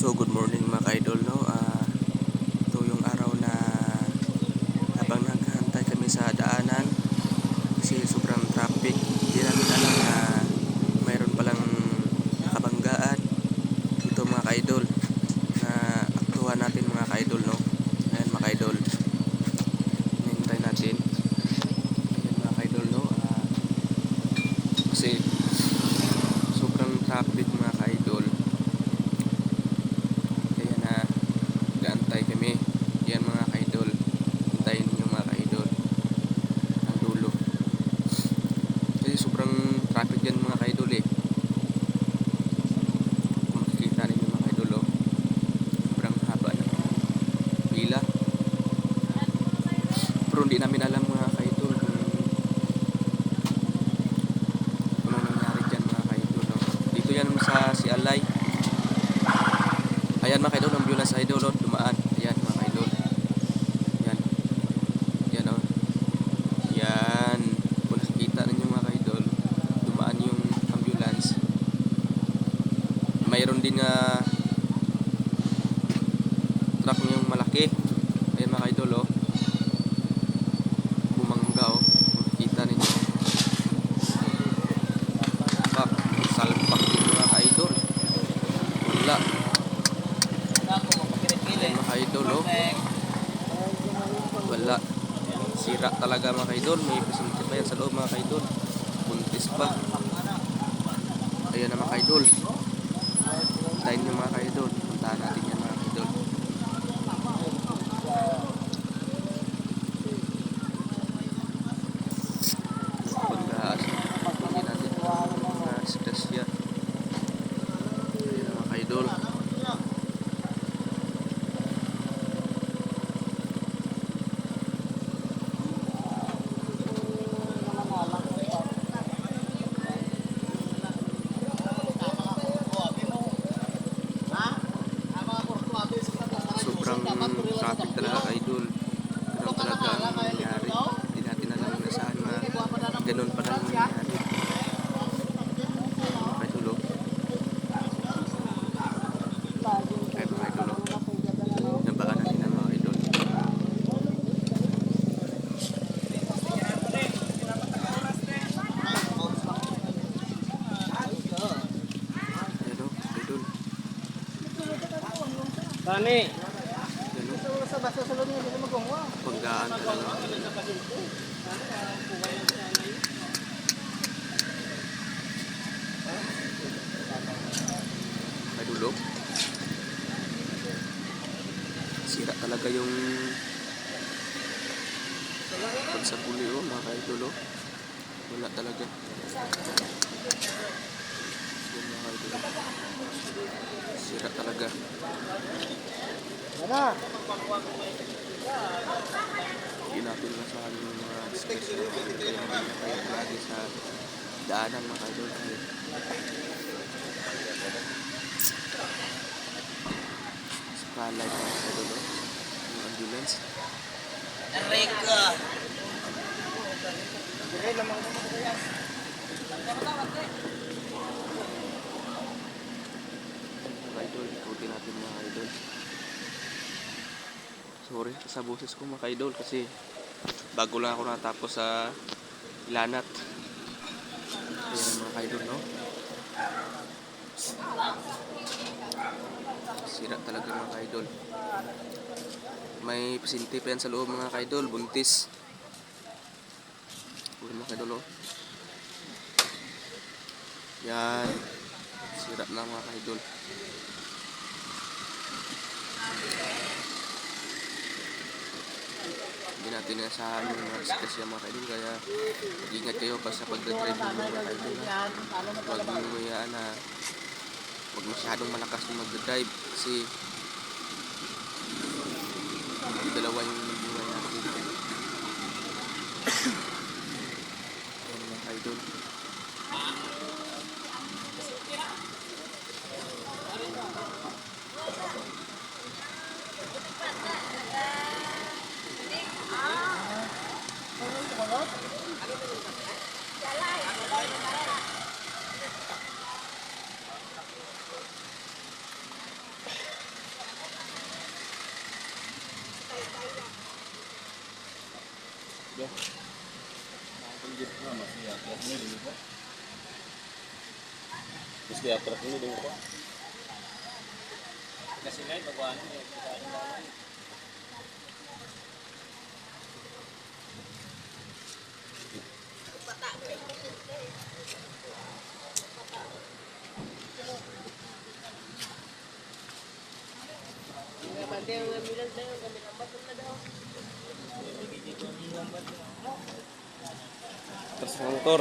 So good morning mga ka-idol, no? Ito yung araw na habang naghahantay kami sa daanan kasi sobrang traffic, hindi namin alam na mayroon palang nakabanggaan dito mga ka-idol na aktuhan natin mga ka-idol, no? Ayan mga ka-idol, hinihintay natin. Ayan mga ka-idol, no? Kasi sobrang traffic mga ka-idol, antay kami. Yan mga ka-idol, hintayin ninyo mga ka-idol ang dulo kasi sobrang traffic dyan mga ka-idol kung makikita ninyo mga ka-idol, sobrang haba ng pila, pero hindi namin alam mga ka-idol kung ano nangyari dyan mga ka-idol, dito yan sa si Alay. Ayan mga ka-idol, ambulance idol, dumaan. Ayan mga ka-idol. Ayan. Ayan o. Ayan. Kung nakikita ninyo mga ka-idol, dumaan yung ambulance. Mayroon din nga truck yung malaki. Ayan mga ka-idol, bumangga kung nakikita ninyo. Salpak din mga ka-idol. Wala. Ayan mga ka-idol, wala, sira talaga mga ka-idol. May pasunti pa yan sa loob mga ka-idol, buntis pa. Ayan na mga ka-idol, tayo nyo mga ka-idol, puntahan natin yan mga ka-idol. Pagkaas hindi natin mga stress yan. Ayan na mga ka-idol. Sobrang traffic talaga ka-idol. Ganun talaga ang nangyari. Hindi natin alam na saan na ganun pa lang nangyari. Ka-idol, kahit mga ka-idol, nabaka natin ang mga ka-idol. Ka-idol, Kani. pagdaan talaga. Kadulog. Sira talaga yung pagsapuli mga ka-idol, wala talaga. Yan mga ka-idol, sira talaga. Hindi natin masahan yung mga stress na kaya nakakaya lagi sa daanan mga ka-idol. Sa palay mga ka-idol, yung ambulance. Mga idol, ikutin natin mga idol. Sorry sa boses ko mga idol kasi bago lang ako natapos sa Ilanat. Ayan mga idol, sira talaga mga idol. May pasinti pa yan sa loob mga idol, buntis. Uy mga idol, yan, sira na mga idol. Hindi natin nasahan yung mga stress yung mga ka-idol, kaya mag-ingat kayo pa sa pagdadrive ng mga ka-idol. Huwag nyo mayaan na huwag masyadong malakas yung magdadrive kasi dalawa yung buhay natin. Ayan mga ka-idol. Terus diatrak ini dulu Pak. Kasi ngayon, baguhan mo. Terus motor.